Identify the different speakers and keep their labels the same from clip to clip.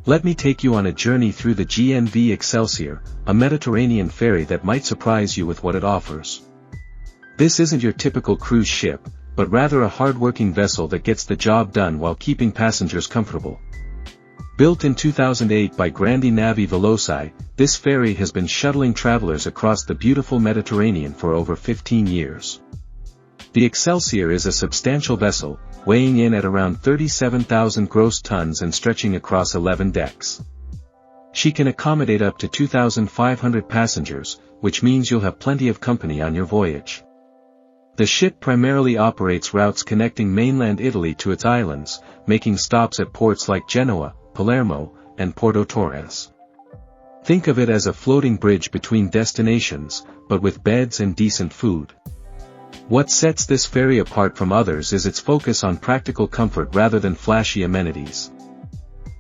Speaker 1: Let me take you on a journey through the GNV Excelsior, a Mediterranean ferry that might surprise you with what it offers. This isn't your typical cruise ship, but rather a hard-working vessel that gets the job done while keeping passengers comfortable. Built in 2008 by Grandi Navi Veloci, this ferry has been shuttling travelers across the beautiful Mediterranean for over 15 years. The Excelsior is a substantial vessel, weighing in at around 37,000 gross tons and stretching across 11 decks. She can accommodate up to 2,500 passengers, which means you'll have plenty of company on your voyage. The ship primarily operates routes connecting mainland Italy to its islands, making stops at ports like Genoa, Palermo, and Porto Torres. Think of it as a floating bridge between destinations, but with beds and decent food. What sets this ferry apart from others is its focus on practical comfort rather than flashy amenities.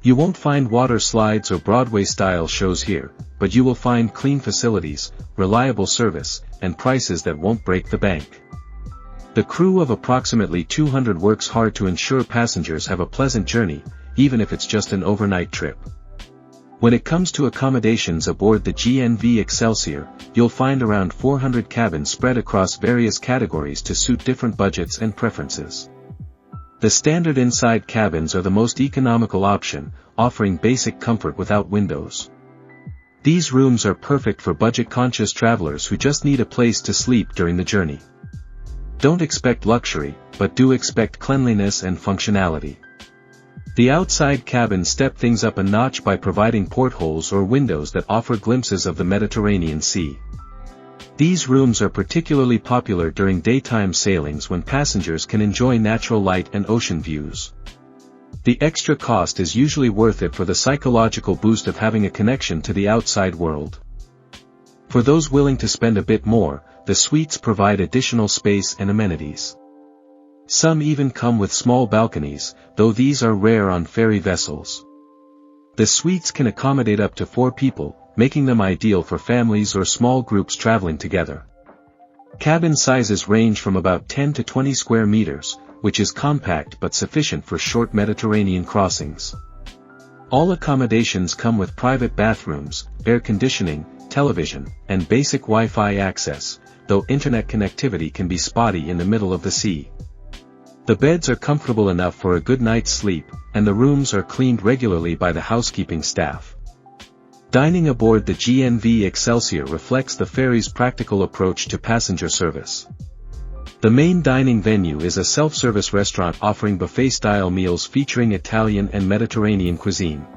Speaker 1: You won't find water slides or Broadway-style shows here, but you will find clean facilities, reliable service, and prices that won't break the bank. The crew of approximately 200 works hard to ensure passengers have a pleasant journey, even if it's just an overnight trip. When it comes to accommodations aboard the GNV Excelsior, you'll find around 400 cabins spread across various categories to suit different budgets and preferences. The standard inside cabins are the most economical option, offering basic comfort without windows. These rooms are perfect for budget-conscious travelers who just need a place to sleep during the journey. Don't expect luxury, but do expect cleanliness and functionality. The outside cabins step things up a notch by providing portholes or windows that offer glimpses of the Mediterranean Sea. These rooms are particularly popular during daytime sailings when passengers can enjoy natural light and ocean views. The extra cost is usually worth it for the psychological boost of having a connection to the outside world. For those willing to spend a bit more, the suites provide additional space and amenities. Some even come with small balconies, though these are rare on ferry vessels. The suites can accommodate up to 4 people, making them ideal for families or small groups traveling together. Cabin sizes range from about 10 to 20 square meters, which is compact but sufficient for short Mediterranean crossings. All accommodations come with private bathrooms, air conditioning, television, and basic Wi-Fi access, though internet connectivity can be spotty in the middle of the sea. The beds are comfortable enough for a good night's sleep, and the rooms are cleaned regularly by the housekeeping staff. Dining aboard the GNV Excelsior reflects the ferry's practical approach to passenger service. The main dining venue is a self-service restaurant offering buffet-style meals featuring Italian and Mediterranean cuisine.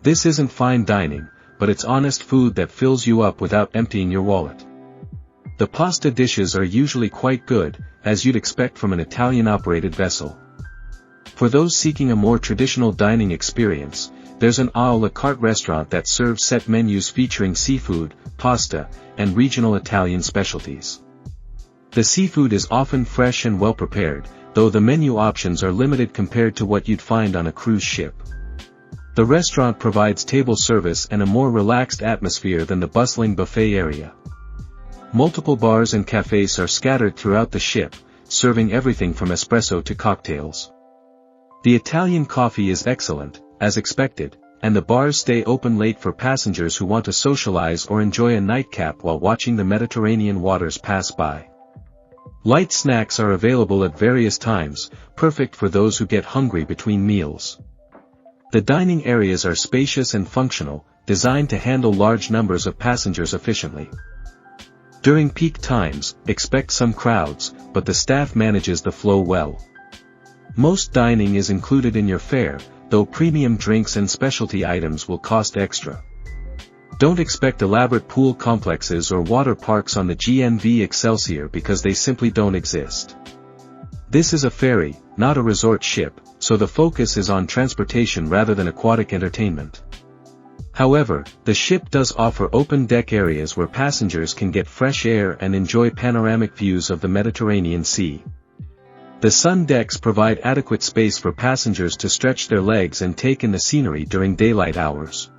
Speaker 1: This isn't fine dining, but it's honest food that fills you up without emptying your wallet. The pasta dishes are usually quite good, as you'd expect from an Italian-operated vessel. For those seeking a more traditional dining experience, there's an à la carte restaurant that serves set menus featuring seafood, pasta, and regional Italian specialties. The seafood is often fresh and well prepared, though the menu options are limited compared to what you'd find on a cruise ship. The restaurant provides table service and a more relaxed atmosphere than the bustling buffet area. Multiple bars and cafes are scattered throughout the ship, serving everything from espresso to cocktails. The Italian coffee is excellent, as expected, and the bars stay open late for passengers who want to socialize or enjoy a nightcap while watching the Mediterranean waters pass by. Light snacks are available at various times, perfect for those who get hungry between meals. The dining areas are spacious and functional, designed to handle large numbers of passengers efficiently. During peak times, expect some crowds, but the staff manages the flow well. Most dining is included in your fare, though premium drinks and specialty items will cost extra. Don't expect elaborate pool complexes or water parks on the GNV Excelsior because they simply don't exist. This is a ferry, not a resort ship, so the focus is on transportation rather than aquatic entertainment. However, the ship does offer open deck areas where passengers can get fresh air and enjoy panoramic views of the Mediterranean Sea. The sun decks provide adequate space for passengers to stretch their legs and take in the scenery during daylight hours.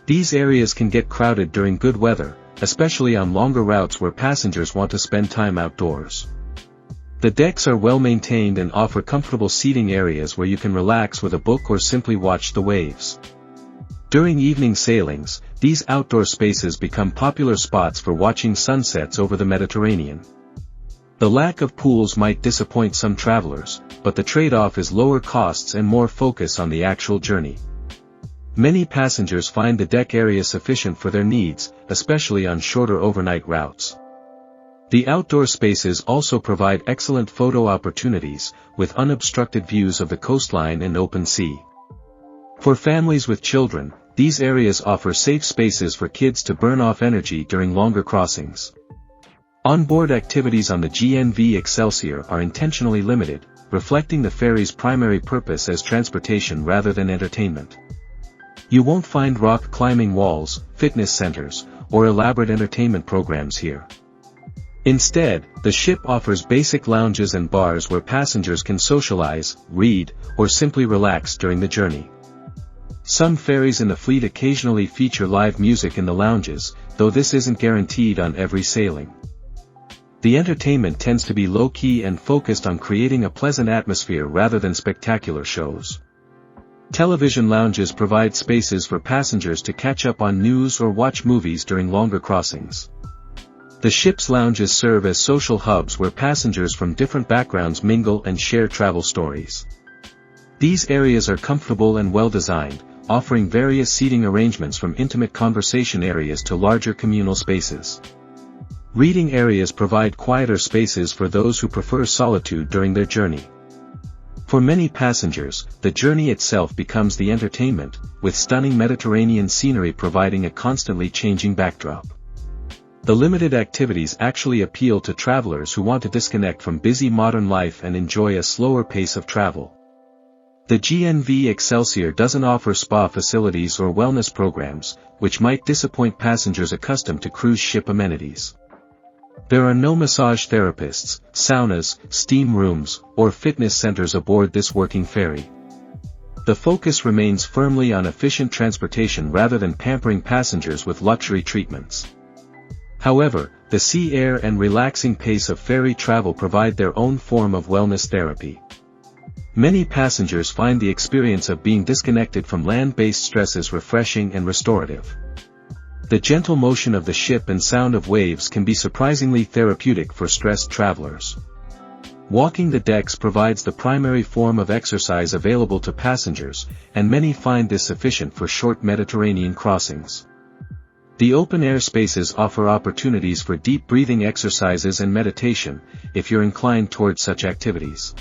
Speaker 1: These areas can get crowded during good weather, especially on longer routes where passengers want to spend time outdoors. The decks are well maintained and offer comfortable seating areas where you can relax with a book or simply watch the waves. During evening sailings, these outdoor spaces become popular spots for watching sunsets over the Mediterranean. The lack of pools might disappoint some travelers, but the trade-off is lower costs and more focus on the actual journey. Many passengers find the deck area sufficient for their needs, especially on shorter overnight routes. The outdoor spaces also provide excellent photo opportunities, with unobstructed views of the coastline and open sea. For families with children, these areas offer safe spaces for kids to burn off energy during longer crossings. Onboard activities on the GNV Excelsior are intentionally limited, reflecting the ferry's primary purpose as transportation rather than entertainment. You won't find rock climbing walls, fitness centers, or elaborate entertainment programs here. Instead, the ship offers basic lounges and bars where passengers can socialize, read, or simply relax during the journey. Some ferries in the fleet occasionally feature live music in the lounges, though this isn't guaranteed on every sailing. The entertainment tends to be low-key and focused on creating a pleasant atmosphere rather than spectacular shows. Television lounges provide spaces for passengers to catch up on news or watch movies during longer crossings. The ship's lounges serve as social hubs where passengers from different backgrounds mingle and share travel stories. These areas are comfortable and well-designed, offering various seating arrangements from intimate conversation areas to larger communal spaces. Reading areas provide quieter spaces for those who prefer solitude during their journey. For many passengers, the journey itself becomes the entertainment, with stunning Mediterranean scenery providing a constantly changing backdrop. The limited activities actually appeal to travelers who want to disconnect from busy modern life and enjoy a slower pace of travel. The GNV Excelsior doesn't offer spa facilities or wellness programs, which might disappoint passengers accustomed to cruise ship amenities. There are no massage therapists, saunas, steam rooms, or fitness centers aboard this working ferry. The focus remains firmly on efficient transportation rather than pampering passengers with luxury treatments. However, the sea air and relaxing pace of ferry travel provide their own form of wellness therapy. Many passengers find the experience of being disconnected from land-based stresses refreshing and restorative. The gentle motion of the ship and sound of waves can be surprisingly therapeutic for stressed travelers. Walking the decks provides the primary form of exercise available to passengers, and many find this sufficient for short Mediterranean crossings. The open-air spaces offer opportunities for deep breathing exercises and meditation, if you're inclined towards such activities.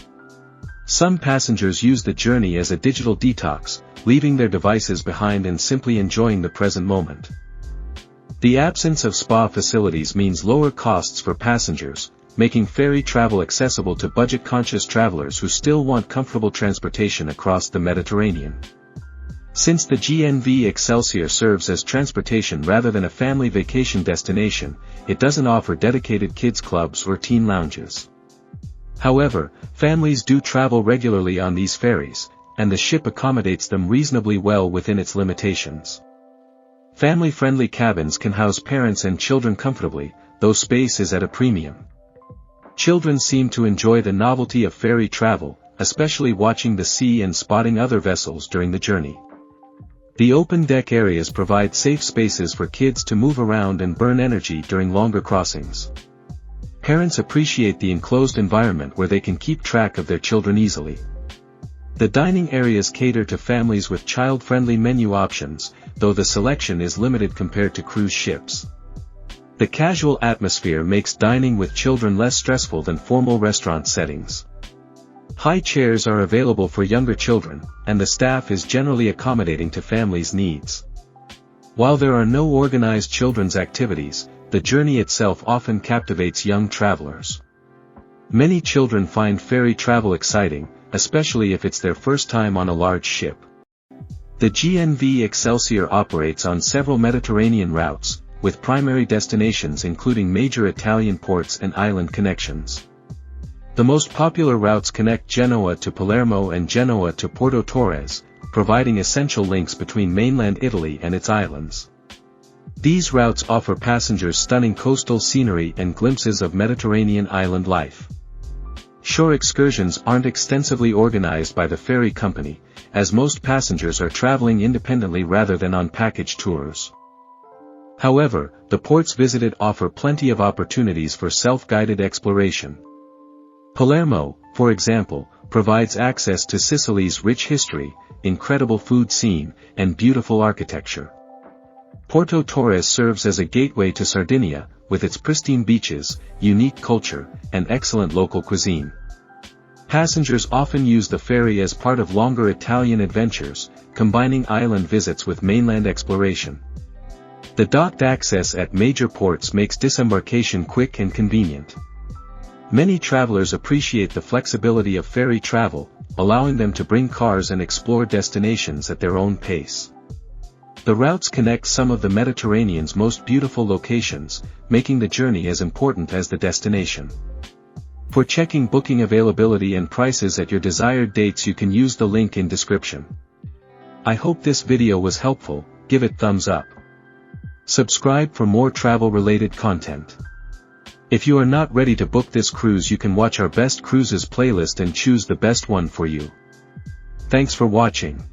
Speaker 1: Some passengers use the journey as a digital detox, leaving their devices behind and simply enjoying the present moment. The absence of spa facilities means lower costs for passengers, making ferry travel accessible to budget-conscious travelers who still want comfortable transportation across the Mediterranean. Since the GNV Excelsior serves as transportation rather than a family vacation destination, it doesn't offer dedicated kids clubs or teen lounges. However, families do travel regularly on these ferries, and the ship accommodates them reasonably well within its limitations. Family-friendly cabins can house parents and children comfortably, though space is at a premium. Children seem to enjoy the novelty of ferry travel, especially watching the sea and spotting other vessels during the journey. The open deck areas provide safe spaces for kids to move around and burn energy during longer crossings. Parents appreciate the enclosed environment where they can keep track of their children easily. The dining areas cater to families with child-friendly menu options, though the selection is limited compared to cruise ships. The casual atmosphere makes dining with children less stressful than formal restaurant settings. High chairs are available for younger children, and the staff is generally accommodating to families' needs. While there are no organized children's activities, the journey itself often captivates young travelers. Many children find ferry travel exciting, especially if it's their first time on a large ship. The GNV Excelsior operates on several Mediterranean routes, with primary destinations including major Italian ports and island connections. The most popular routes connect Genoa to Palermo and Genoa to Porto Torres, providing essential links between mainland Italy and its islands. These routes offer passengers stunning coastal scenery and glimpses of Mediterranean island life. Shore excursions aren't extensively organized by the ferry company, as most passengers are traveling independently rather than on package tours. However, the ports visited offer plenty of opportunities for self-guided exploration. Palermo, for example, provides access to Sicily's rich history, incredible food scene, and beautiful architecture. Porto Torres serves as a gateway to Sardinia, with its pristine beaches, unique culture, and excellent local cuisine. Passengers often use the ferry as part of longer Italian adventures, combining island visits with mainland exploration. The docked access at major ports makes disembarkation quick and convenient. Many travelers appreciate the flexibility of ferry travel, allowing them to bring cars and explore destinations at their own pace. The routes connect some of the Mediterranean's most beautiful locations, making the journey as important as the destination. For checking booking availability and prices at your desired dates, you can use the link in description. I hope this video was helpful. Give it thumbs up. Subscribe for more travel-related content. If you are not ready to book this cruise, you can watch our best cruises playlist and choose the best one for you. Thanks for watching.